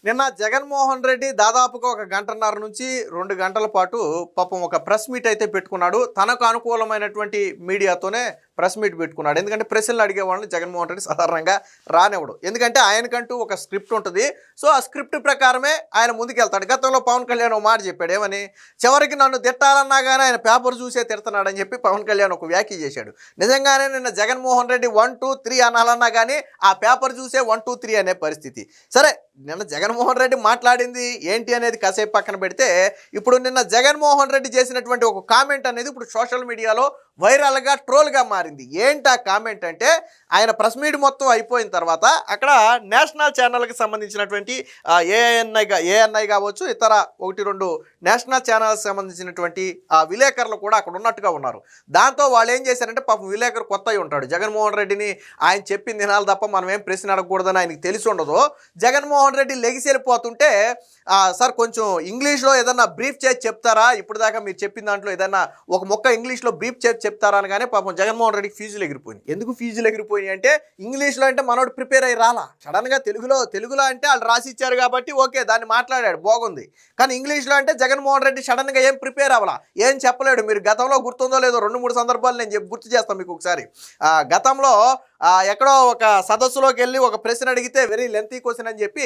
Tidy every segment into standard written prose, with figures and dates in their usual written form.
నిన్న జగన్మోహన్ రెడ్డి దాదాపుగా ఒక గంటన్నర నుంచి 2 గంటల పాటు పాపం ఒక ప్రెస్ మీట్ అయితే పెట్టుకున్నాడు. తనకు అనుకూలమైనటువంటి మీడియాతోనే ప్రెస్ మీట్ పెట్టుకున్నాడు. ఎందుకంటే ప్రశ్నలు అడిగే వాళ్ళని జగన్మోహన్ రెడ్డి సాధారణంగా రానివ్వడు. ఎందుకంటే ఆయనకంటూ ఒక స్క్రిప్ట్ ఉంటుంది. సో ఆ స్క్రిప్ట్ ప్రకారమే ఆయన ముందుకెళ్తాడు. గతంలో పవన్ కళ్యాణ్ ఒక మాట చెప్పాడు. ఏమని? చివరికి నన్ను తిట్టాలన్నా కానీ ఆయన పేపర్ చూసే తిడుతున్నాడని చెప్పి పవన్ కళ్యాణ్ ఒక వ్యాఖ్య చేశాడు. నిజంగానే నిన్న జగన్మోహన్ రెడ్డి 1 2 3 అనాలన్నా కానీ ఆ పేపర్ చూసే 1 2 3 అనే పరిస్థితి. సరే, నిన్న జగన్మోహన్ రెడ్డి మాట్లాడింది ఏంటి అనేది కాసేపు పక్కన పెడితే, ఇప్పుడు నిన్న జగన్మోహన్ రెడ్డి చేసినటువంటి ఒక కామెంట్ అనేది ఇప్పుడు సోషల్ మీడియాలో వైరల్గా ట్రోల్గా మారింది. ఏంటి ఆ కామెంట్ అంటే, ఆయన ప్రెస్ మీట్ మొత్తం అయిపోయిన తర్వాత అక్కడ నేషనల్ ఛానల్కి సంబంధించినటువంటి ఏఎన్ఐ కావచ్చు, ఇతర 1 2 నేషనల్ ఛానల్కి సంబంధించినటువంటి విలేకరులు కూడా అక్కడ ఉన్నట్టుగా ఉన్నారు. దాంతో వాళ్ళు ఏం చేశారంటే, పాపం విలేకరు కొత్తగా ఉంటాడు, జగన్మోహన్ రెడ్డిని ఆయన చెప్పింది వినాలి తప్ప మనం ఏం ప్రశ్న అడగకూడదని ఆయనకి తెలిసి ఉండదు. జగన్మోహన్ రెడ్డి లెగిసి వెళ్ళిపోతుంటే, సార్ కొంచెం ఇంగ్లీష్లో ఏదన్నా బ్రీఫ్ చేసి చెప్తారా, ఇప్పుడు దాకా మీరు చెప్పిన దాంట్లో ఏదన్నా ఒక మొక్క ఇంగ్లీష్లో బ్రీఫ్ చేసి చెప్తారా అనగానే పాపం జగన్మోహన్ రెడ్డికి ఫీజులు ఎగిరిపోయింది. ఎందుకు ఫీజులు ఎగిరిపోయినాయి అంటే, ఇంగ్లీష్లో అంటే మనోడు ప్రిపేర్ అయ్యి రాలా, సడన్గా తెలుగులో అంటే వాళ్ళు రాసి ఇచ్చారు కాబట్టి ఓకే దాన్ని మాట్లాడాడు బాగుంది. కానీ ఇంగ్లీష్లో అంటే జగన్మోహన్ రెడ్డి సడన్గా ఏం ప్రిపేర్ అవ్వాలా, ఏం చెప్పలేడు. మీరు గతంలో గుర్తుందో లేదో 2 3 సందర్భాలు నేను గుర్తు చేస్తాను మీకు ఒకసారి. గతంలో ఎక్కడో ఒక సదస్సులోకి వెళ్ళి ఒక ప్రశ్న అడిగితే వెరీ లెంతీ క్వశ్చన్ అని చెప్పి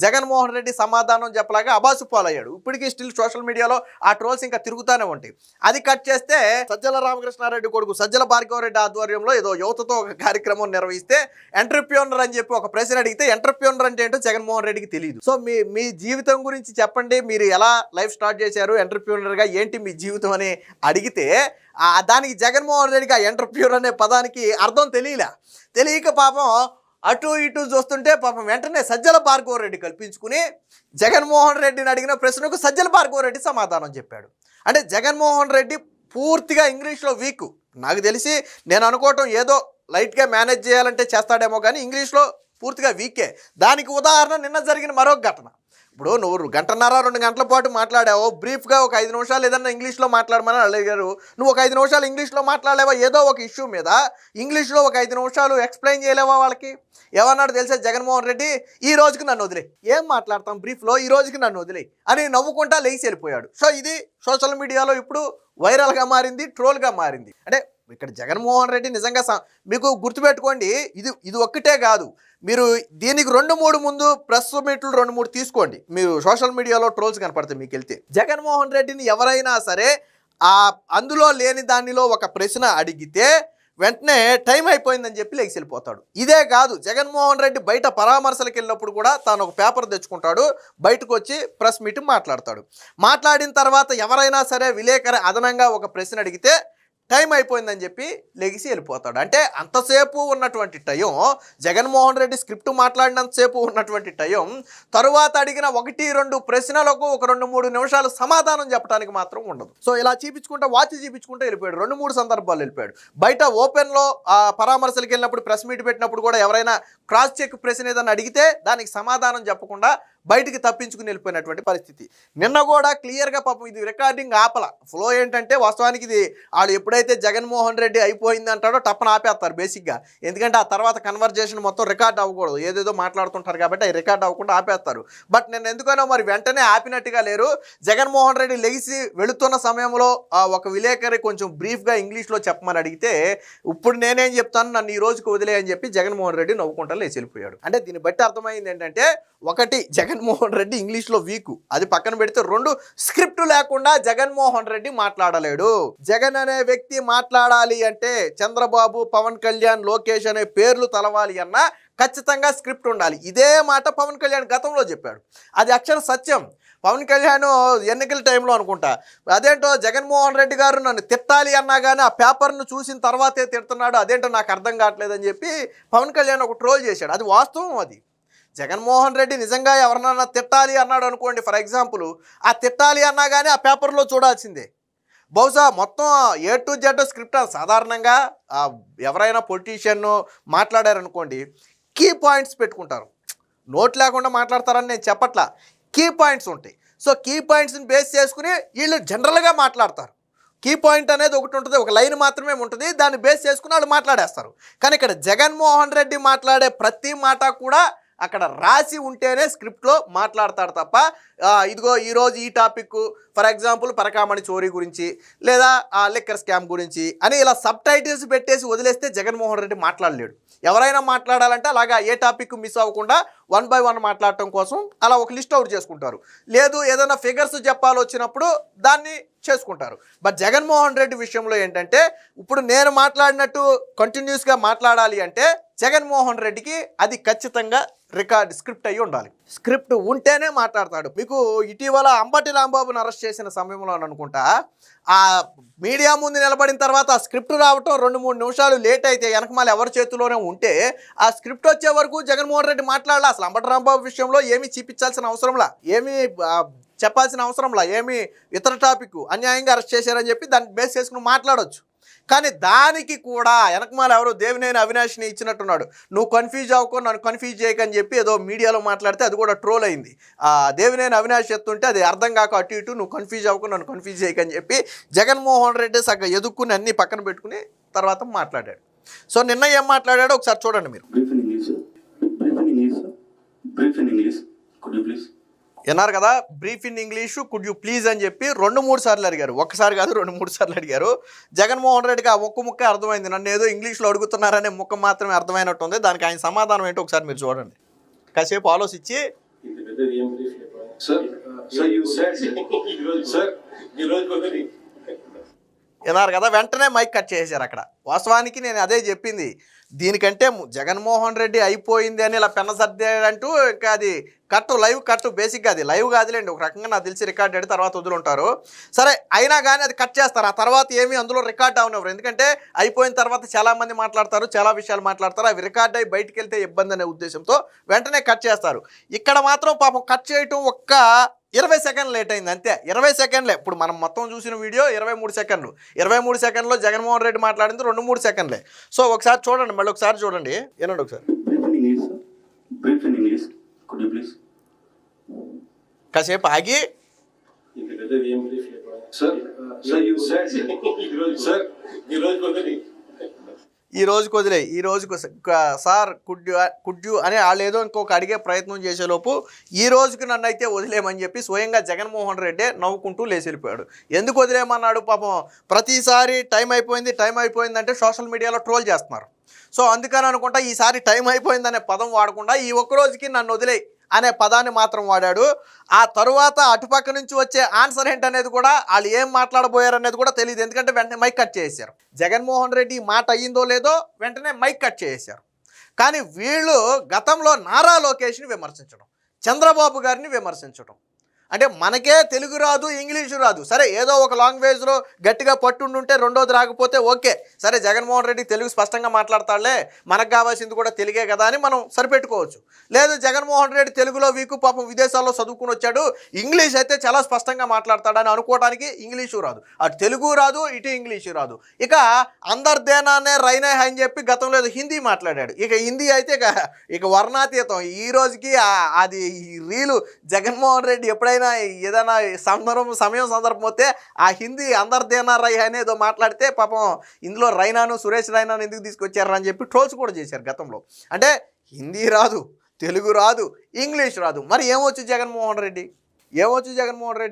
జగన్మోహన్ రెడ్డి సమాధానం చెప్పలాగా అబాసు పాలయ్యాడు. ఇప్పటికీ స్టిల్ సోషల్ మీడియాలో ఆ ట్రోల్స్ ఇంకా తిరుగుతూనే ఉంటాయి. అది కట్ చేస్తే సజ్జల రామకృష్ణారెడ్డి కొడుకు సజ్జల భార్గవరెడ్డి ఆధ్వర్యంలో ఏదో యువతతో ఒక కార్యక్రమం నిర్వహిస్తే ఎంటర్‌ప్రెన్యూర్ అని చెప్పి ఒక ప్రశ్న అడిగితే ఎంటర్‌ప్రెన్యూర్ అంటే ఏంటో జగన్మోహన్ రెడ్డికి తెలియదు. సో మీ జీవితం గురించి చెప్పండి, మీరు ఎలా లైఫ్ స్టార్ట్ చేశారు ఎంటర్‌ప్రెన్యూర్‌గా, ఏంటి మీ జీవితం అని అడిగితే దానికి జగన్మోహన్ రెడ్డికి ఆ ఎంటర్‌ప్రెన్యూర్ అనే పదానికి అర్థం తెలియక పాపం అటు ఇటు చూస్తుంటే పాపం వెంటనే సజ్జల భార్గవరెడ్డి కల్పించుకుని జగన్మోహన్ రెడ్డిని అడిగిన ప్రశ్నకు సజ్జల భార్గవరెడ్డి సమాధానం చెప్పాడు. అంటే జగన్మోహన్ రెడ్డి పూర్తిగా ఇంగ్లీష్లో వీకు. నాకు తెలిసి నేను అనుకోవటం ఏదో లైట్గా మేనేజ్ చేయాలంటే చేస్తాడేమో, కానీ ఇంగ్లీష్లో పూర్తిగా వీకే. దానికి ఉదాహరణ నిన్న జరిగిన మరొక ఘటన. ఇప్పుడు నువ్వు 1.5 గంటన్నర 2 గంటల పాటు మాట్లాడావు, బ్రీఫ్గా ఒక 5 నిమిషాలు ఏదన్నా ఇంగ్లీష్లో మాట్లాడమని అడిగారు. నువ్వు ఒక 5 నిమిషాలు ఇంగ్లీష్లో మాట్లాడలేవా? ఏదో ఒక ఇష్యూ మీద ఇంగ్లీష్లో ఒక 5 నిమిషాలు ఎక్స్ప్లెయిన్ చేయలేవా వాళ్ళకి? ఏమన్నాడు తెలిసే జగన్మోహన్ రెడ్డి, ఈ రోజుకి నన్ను వదిలే, ఏం మాట్లాడతాం బ్రీఫ్లో, ఈ రోజుకి నన్ను వదిలే అని నవ్వుకుంటా లేచి వెళ్ళిపోయాడు. సో ఇది సోషల్ మీడియాలో ఇప్పుడు వైరల్గా మారింది, ట్రోల్గా మారింది. అంటే ఇక్కడ జగన్మోహన్ రెడ్డి నిజంగా మీకు గుర్తుపెట్టుకోండి, ఇది ఒక్కటే కాదు, మీరు దీనికి 2 3 ముందు ప్రెస్ మీట్లు 2 3 తీసుకోండి, మీరు సోషల్ మీడియాలో ట్రోల్స్ కనపడతాయి మీకు వెళ్తే. జగన్మోహన్ రెడ్డిని ఎవరైనా సరే అందులో లేని దానిలో ఒక ప్రశ్న అడిగితే వెంటనే టైం అయిపోయిందని చెప్పి లేచి వెళ్ళిపోతాడు. ఇదే కాదు, జగన్మోహన్ రెడ్డి బయట పరామర్శలకు వెళ్ళినప్పుడు కూడా తాను ఒక పేపర్ తెచ్చుకుంటాడు, బయటకు వచ్చి ప్రెస్ మీట్ మాట్లాడతాడు. మాట్లాడిన తర్వాత ఎవరైనా సరే విలేకరి అదనంగా ఒక ప్రశ్న అడిగితే టైం అయిపోయిందని చెప్పి లెగిసి వెళ్ళిపోతాడు. అంటే అంతసేపు ఉన్నటువంటి టైం, జగన్మోహన్ రెడ్డి స్క్రిప్ట్ మాట్లాడినంతసేపు ఉన్నటువంటి టైం, తరువాత అడిగిన 1 2 ప్రశ్నలకు ఒక 2 3 నిమిషాలు సమాధానం చెప్పడానికి మాత్రం ఉండదు. సో ఇలా వాచ్ చూపించుకుంటూ వెళ్ళిపోయాడు. 2 3 సందర్భాలు వెళ్ళిపోయాడు. బయట ఓపెన్లో పరామర్శలకు వెళ్ళినప్పుడు ప్రెస్ మీట్ పెట్టినప్పుడు కూడా ఎవరైనా క్రాస్ చెక్ ప్రశ్న ఏదైనా అడిగితే దానికి సమాధానం చెప్పకుండా బయటికి తప్పించుకుని వెళ్ళిపోయినటువంటి పరిస్థితి. నిన్న కూడా క్లియర్గా పాపం ఇది రికార్డింగ్ ఆపల. ఫ్లో ఏంటంటే వాస్తవానికి ఇది వాళ్ళు ఎప్పుడైతే జగన్మోహన్ రెడ్డి అయిపోయింది అంటాడో టప్పన ఆపేస్తారు బేసిక్గా. ఎందుకంటే ఆ తర్వాత కన్వర్జేషన్ మొత్తం రికార్డ్ అవ్వకూడదు, ఏదేదో మాట్లాడుతుంటారు కాబట్టి అవి రికార్డ్ అవ్వకుండా ఆపేస్తారు. బట్ నేను ఎందుకనో మరి వెంటనే ఆపినట్టుగా లేరు. జగన్మోహన్ రెడ్డి లెగిసి వెళుతున్న సమయంలో ఒక విలేకరి కొంచెం బ్రీఫ్గా ఇంగ్లీష్లో చెప్పమని అడిగితే, ఇప్పుడు నేనేం చెప్తాను, నన్ను ఈ రోజుకి వదిలే అని చెప్పి జగన్మోహన్ రెడ్డి నవ్వుకుంటా లేచి వెళ్ళిపోయాడు. అంటే దీన్ని బట్టి అర్థమైంది ఏంటంటే, ఒకటి జగన్మోహన్ రెడ్డి ఇంగ్లీష్లో వీకు, అది పక్కన పెడితే 2 స్క్రిప్ట్ లేకుండా జగన్మోహన్ రెడ్డి మాట్లాడలేడు. జగన్ అనే వ్యక్తి మాట్లాడాలి అంటే చంద్రబాబు, పవన్ కళ్యాణ్, లోకేష్ అనే పేర్లు తలవాలి అన్నా ఖచ్చితంగా స్క్రిప్ట్ ఉండాలి. ఇదే మాట పవన్ కళ్యాణ్ గతంలో చెప్పాడు, అది అక్షర సత్యం. పవన్ కళ్యాణ్ ఎన్నికల టైంలో అనుకుంటా, అదేంటో జగన్మోహన్ రెడ్డి గారు నన్ను తిట్టాలి అన్నా కానీ ఆ పేపర్ను చూసిన తర్వాతే తిడుతున్నాడు, అదేంటో నాకు అర్థం కావట్లేదని చెప్పి పవన్ కళ్యాణ్ ఒక ట్రోల్ చేశాడు. అది వాస్తవం. అది జగన్మోహన్ రెడ్డి నిజంగా ఎవరినన్నా తిట్టాలి అన్నాడు అనుకోండి, ఫర్ ఎగ్జాంపుల్, ఆ తిట్టాలి అన్నా కానీ ఆ పేపర్లో చూడాల్సిందే. బహుశా మొత్తం A to Z స్క్రిప్ట్. సాధారణంగా ఎవరైనా పొలిటీషియన్ మాట్లాడారనుకోండి, కీ పాయింట్స్ పెట్టుకుంటారు, నోట్ లేకుండా మాట్లాడతారని నేను చెప్పట్లా, కీ పాయింట్స్ ఉంటాయి. సో కీ పాయింట్స్ని బేస్ చేసుకుని వీళ్ళు జనరల్గా మాట్లాడతారు. కీ పాయింట్ అనేది ఒకటి ఉంటుంది, ఒక లైన్ మాత్రమే ఉంటుంది, దాన్ని బేస్ చేసుకుని వాళ్ళు మాట్లాడేస్తారు. కానీ ఇక్కడ జగన్మోహన్ రెడ్డి మాట్లాడే ప్రతి మాట కూడా అక్కడ రాసి ఉంటేనే స్క్రిప్ట్లో మాట్లాడతాడు తప్ప ఇదిగో ఈరోజు ఈ టాపిక్ ఫర్ ఎగ్జాంపుల్ పరకామణి చోరీ గురించి లేదా లిక్కర్ స్కామ్ గురించి అని ఇలా సబ్ టైటిల్స్ పెట్టేసి వదిలేస్తే జగన్మోహన్ రెడ్డి మాట్లాడలేడు. ఎవరైనా మాట్లాడాలంటే అలాగా ఏ టాపిక్ మిస్ అవ్వకుండా 1 by 1 మాట్లాడటం కోసం అలా ఒక లిస్ట్ అవుట్ చేసుకుంటారు. లేదు ఏదైనా ఫిగర్స్ చెప్పాలి వచ్చినప్పుడు దాన్ని చేసుకుంటారు. బట్ జగన్మోహన్ రెడ్డి విషయంలో ఏంటంటే ఇప్పుడు నేను మాట్లాడినట్టు కంటిన్యూస్గా మాట్లాడాలి అంటే జగన్మోహన్ రెడ్డికి అది ఖచ్చితంగా రికార్డ్ స్క్రిప్ట్ అయ్యి ఉండాలి. స్క్రిప్ట్ ఉంటేనే మాట్లాడతాడు. మీకు ఇటీవల అంబటి రాంబాబుని అరెస్ట్ చేసిన సమయంలో అనుకుంటా ఆ మీడియా ముందు నిలబడిన తర్వాత ఆ స్క్రిప్ట్ రావటం 2-3 నిమిషాలు లేట్ అయితే వెనకమాల ఎవరి చేతిలోనే ఉంటే ఆ స్క్రిప్ట్ వచ్చే వరకు జగన్మోహన్ రెడ్డి మాట్లాడాలి. అసలు అంబటి రాంబాబు విషయంలో ఏమీ చూపించాల్సిన అవసరంలా, ఏమీ చెప్పాల్సిన అవసరంలా, ఏమీ ఇతర టాపిక్ అన్యాయంగా అరెస్ట్ చేశారని చెప్పి దాన్ని బేస్ చేసుకుని మాట్లాడవచ్చు. కానీ దానికి కూడా వెనకమాల ఎవరో దేవినేని అవినాష్ని ఇచ్చినట్టున్నాడు. నువ్వు కన్ఫ్యూజ్ అవ్వకు, నన్ను కన్ఫ్యూజ్ చేయకని చెప్పి ఏదో మీడియాలో మాట్లాడితే అది కూడా ట్రోల్ అయింది. దేవినేని అవినాష్ ఎత్తుంటే అది అర్థం కాక అటు ఇటు నువ్వు కన్ఫ్యూజ్ అవ్వకు, నన్ను కన్ఫ్యూజ్ చేయకని చెప్పి జగన్మోహన్ రెడ్డి సగ ఎదుక్కుని అన్ని పక్కన పెట్టుకుని తర్వాత మాట్లాడాడు. సో నిన్న ఏం మాట్లాడాడో ఒకసారి చూడండి మీరు. విన్నారు కదా, brief in English could you please అని చెప్పి 2-3 సార్లు అడిగారు. ఒక్కసారి కాదు 2-3 సార్లు అడిగారు. జగన్మోహన్ రెడ్డికి ఆ ఒక్క ముక్క అర్థమైంది. నన్ను ఏదో ఇంగ్లీష్లో అడుగుతున్నారనే ముక్క మాత్రమే అర్థమైనట్టుంది. దానికి ఆయన సమాధానం ఏంటో ఒకసారి మీరు చూడండి. కాసేపు ఆలోచించి విన్నారు కదా, వెంటనే మైక్ కట్ చేశారు. అక్కడ వాస్తవానికి నేను అదే చెప్పింది, దీనికంటే జగన్మోహన్ రెడ్డి అయిపోయింది అని ఇలా పెన్న సర్దేంటూ ఇంకా అది కట్టు, లైవ్ కట్టు. బేసిక్గా అది లైవ్ కాదులేండి, ఒక రకంగా నాకు తెలిసి రికార్డ్ అయ్యి తర్వాత వదులుంటారు. సరే అయినా కానీ అది కట్ చేస్తారు. ఆ తర్వాత ఏమీ అందులో రికార్డ్ అవనివ్వరు. ఎందుకంటే అయిపోయిన తర్వాత చాలామంది మాట్లాడతారు, చాలా విషయాలు మాట్లాడతారు. అవి రికార్డ్ అయ్యి బయటికి వెళ్తే ఇబ్బంది అనే ఉద్దేశంతో వెంటనే కట్ చేస్తారు. ఇక్కడ మాత్రం పాపం కట్ చేయటం ఒక్క 20 సెకండ్లు లేట్ అయింది అంతే. 20 సెకండ్లే. ఇప్పుడు మనం మొత్తం చూసిన వీడియో 23 సెకండ్లు. 23 సెకండ్లో జగన్మోహన్ రెడ్డి మాట్లాడింది 2-3 సెకండ్లే. సో ఒకసారి చూడండి, మళ్ళీ ఒకసారి చూడండి, ఏనండి ఒకసారి కాసేపు ఆగి ఈ రోజుకి వదిలే, ఈ రోజుకు సార్ కుడ్ యూ అని వాళ్ళు ఏదో ఇంకొక అడిగే ప్రయత్నం చేసేలోపు ఈ రోజుకి నన్ను అయితే వదిలేమని చెప్పి స్వయంగా జగన్మోహన్ రెడ్డి నవ్వుకుంటూ లేచి వెళ్ళిపోయాడు. ఎందుకు వదిలేమన్నాడు? పాపం ప్రతిసారి టైం అయిపోయిందంటే సోషల్ మీడియాలో ట్రోల్ చేస్తున్నారు. సో అందుకని అనుకుంటా ఈసారి టైం అయిపోయిందనే పదం వాడకుండా ఈ ఒక్క రోజుకి నన్ను వదిలేయి అనే పదాన్ని మాత్రం వాడాడు. ఆ తరువాత అటుపక్క నుంచి వచ్చే ఆన్సర్ ఏంటనేది కూడా వాళ్ళు ఏం మాట్లాడబోయారనేది కూడా తెలియదు. ఎందుకంటే వెంటనే మైక్ కట్ చేశారు. జగన్మోహన్ రెడ్డి మాట అయ్యిందో లేదో వెంటనే మైక్ కట్ చేశారు. కానీ వీళ్ళు గతంలో నారా లోకేష్ని విమర్శించడం, చంద్రబాబు గారిని విమర్శించడం, అంటే మనకే తెలుగు రాదు, ఇంగ్లీషు రాదు, సరే ఏదో ఒక లాంగ్వేజ్లో గట్టిగా పట్టుండుంటే రెండోది రాకపోతే ఓకే, సరే జగన్మోహన్ రెడ్డి తెలుగు స్పష్టంగా మాట్లాడతాడులే, మనకు కావాల్సింది కూడా తెలుగే కదా అని మనం సరిపెట్టుకోవచ్చు. లేదు జగన్మోహన్ రెడ్డి తెలుగులో వీకు, పాపం విదేశాల్లో చదువుకుని వచ్చాడు, ఇంగ్లీష్ అయితే చాలా స్పష్టంగా మాట్లాడతాడని అనుకోవడానికి ఇంగ్లీషు రాదు, అటు తెలుగు రాదు, ఇటు ఇంగ్లీషు రాదు. ఇక అందర్దేనానే రైనే అని చెప్పి గతంలో హిందీ మాట్లాడాడు. ఇక హిందీ అయితే ఇక వర్ణాతీతం. ఈ రోజుకి అది రీలు జగన్మోహన్ రెడ్డి ఎప్పుడైనా ఏదైనా సమయం సందర్భం వస్తే ఆ హిందీ అందర్దేనా రై అనేదో మాట్లాడితే పాపం ఇందులో రైనాను సురేష్ రైనాను ఎందుకు తీసుకొచ్చారు అని చెప్పి ట్రోల్స్ కూడా చేశారు గతంలో. అంటే హిందీ రాదు, తెలుగు రాదు, ఇంగ్లీష్ రాదు, మరి ఏమొచ్చు జగన్మోహన్ రెడ్డి?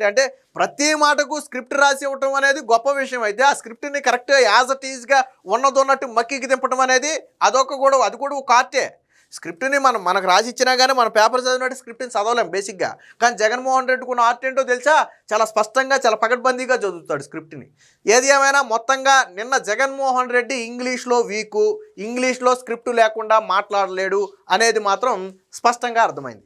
అంటే ప్రతి మాటకు స్క్రిప్ట్ రాసి ఇవ్వటం అనేది గొప్ప విషయం అయితే ఆ స్క్రిప్ట్ని కరెక్ట్గా యాజ్ ఇట్ ఈజ్గా ఉన్నదొన్నట్టు మక్కికి దింపడం అనేది అది కూడా ఒక ఆర్టే. స్క్రిప్ట్ని మనకు రాసి ఇచ్చినా కానీ మన పేపర్ చదివినట్టు స్క్రిప్ట్ని చదవలేం బేసిక్గా. కానీ జగన్మోహన్ రెడ్డికి ఉన్న ఆర్ట్ ఏంటో తెలుసా? చాలా స్పష్టంగా, చాలా పకడ్బందీగా చదువుతాడు స్క్రిప్ట్ని. ఏది ఏమైనా మొత్తంగా నిన్న జగన్మోహన్ రెడ్డి ఇంగ్లీష్లో వీకు, ఇంగ్లీష్లో స్క్రిప్ట్ లేకుండా మాట్లాడలేడు అనేది మాత్రం స్పష్టంగా అర్థమైంది.